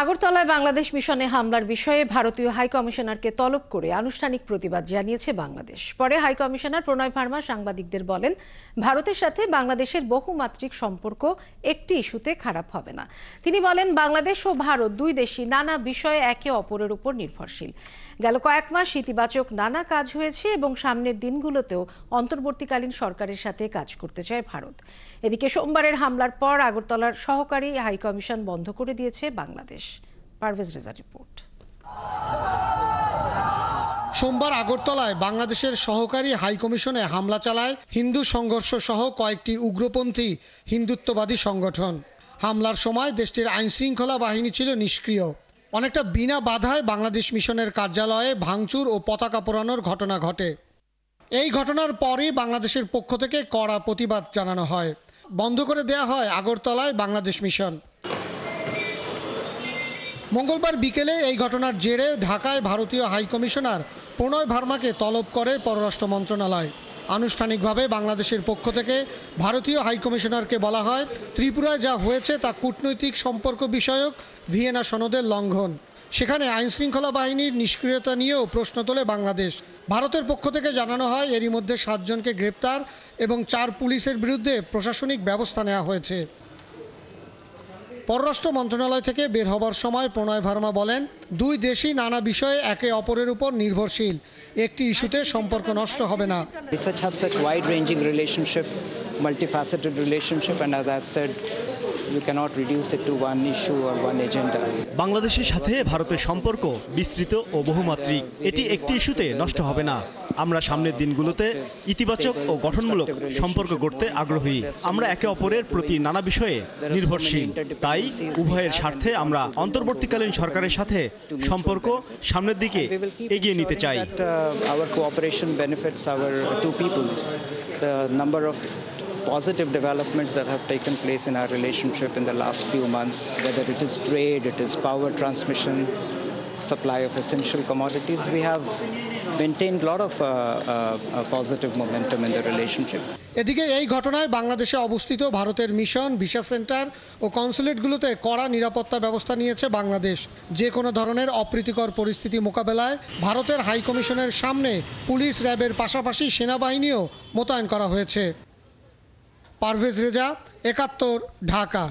আগরতলায় বাংলাদেশ মিশনে হামলার বিষয়ে ভারতীয় হাই কমিশনারকে তলব করে আনুষ্ঠানিক প্রতিবাদ জানিয়েছে বাংলাদেশ। পরে হাই কমিশনার প্রণয় ভার্মা সাংবাদিকদের বলেন, ভারতের সাথে বাংলাদেশের বহুমাত্রিক সম্পর্ক একটি ইস্যুতে খারাপ হবে না। তিনি বলেন, বাংলাদেশ ও ভারত দুই দেশই নানা বিষয়ে একে অপরের উপর নির্ভরশীল। গেল কয়েক মাস ইতিবাচক নানা কাজ হয়েছে এবং সামনের দিনগুলোতেও অন্তর্বর্তীকালীন সরকারের সাথে কাজ করতে চায় ভারত। এদিকে সোমবারের হামলার পর আগরতলার সহকারী হাই কমিশন বন্ধ করে দিয়েছে বাংলাদেশ। পারভেজ রেজার রিপোর্ট। সোমবার আগরতলায় বাংলাদেশের সহকারী হাই কমিশনে হামলা চালায় হিন্দু সংঘর্ষ সহ কয়েকটি উগ্রপন্থী হিন্দুত্ববাদী সংগঠন। হামলার সময় দেশটির আইনশৃঙ্খলা বাহিনী ছিল নিষ্ক্রিয়। অনেকটা বিনা বাধায় বাংলাদেশ মিশনের কার্যালয়ে ভাঙচুর ও পতাকা পোড়ানোর ঘটনা ঘটে। এই ঘটনার পরই বাংলাদেশের পক্ষ থেকে কড়া প্রতিবাদ জানানো হয়। বন্ধ করে দেয়া হয় আগরতলায় বাংলাদেশ মিশন। মঙ্গলবার বিকেলে এই ঘটনার জেরে ঢাকায় ভারতীয় হাই কমিশনার প্রণয় ভার্মাকে তলব করে পররাষ্ট্র মন্ত্রণালয়। আনুষ্ঠানিকভাবে বাংলাদেশের পক্ষ থেকে ভারতীয় হাই কমিশনারকে বলা হয়, ত্রিপুরায় যা হয়েছে তা কূটনৈতিক সম্পর্ক বিষয়ক ভিয়েনা সনদের লঙ্ঘন। সেখানে আইনশৃঙ্খলা বাহিনীর নিষ্ক্রিয়তা নিয়েও প্রশ্ন তোলে বাংলাদেশ। ভারতের পক্ষ থেকে জানানো হয়, এরই মধ্যে 7 জনকে গ্রেপ্তার এবং 4 পুলিশের বিরুদ্ধে প্রশাসনিক ব্যবস্থা নেওয়া হয়েছে। পররাষ্ট্র মন্ত্রণালয় থেকে বের হবার সময় প্রণয় ভার্মা বলেন, দুই দেশই নানা বিষয়ে একে অপরের উপর নির্ভরশীল। একটি ইস্যুতে সম্পর্ক নষ্ট হবে না। Research has such wide-ranging relationship, multifaceted relationship, and as I've said, you cannot reduce it to one issue or one agenda. বাংলাদেশের সাথে ভারতের সম্পর্ক বিস্তৃত ও বহুমাত্রিক। এটি একটি ইস্যুতে নষ্ট হবে না। আমরা সামনের দিনগুলোতে ইতিবাচক ও গঠনমূলক সম্পর্ক গড়তে আগ্রহী। আমরা একে অপরের প্রতি নানা বিষয়ে নির্ভরশীল। তাই উভয়ের স্বার্থে আমরা অন্তর্বর্তীকালীন সরকারের সাথে সম্পর্ক সামনের দিকে এগিয়ে নিতে চাই। Our cooperation benefits our two peoples. The number of positive developments that have taken place in our relationship in the last few months, whether it is trade, it is power transmission, supply of essential commodities, we have maintained a lot of positive momentum in the relationship. এদিকে এই ঘটনায় বাংলাদেশে অবস্থিত ভারতের mission, visa centre ও কনসুলেটগুলোতে কড়া নিরাপত্তা ব্যবস্থা নিয়েছে বাংলাদেশ। যে কোনো ধরনের অপ্রীতিকর পরিস্থিতি মোকাবেলায় ভারতের হাই কমিশনের সামনে পুলিশ, র্যাবের পাশাপাশি সেনাবাহিনীও মোতায়েন করা হয়েছে। পারভেজ রেজা, ৭১, ঢাকা।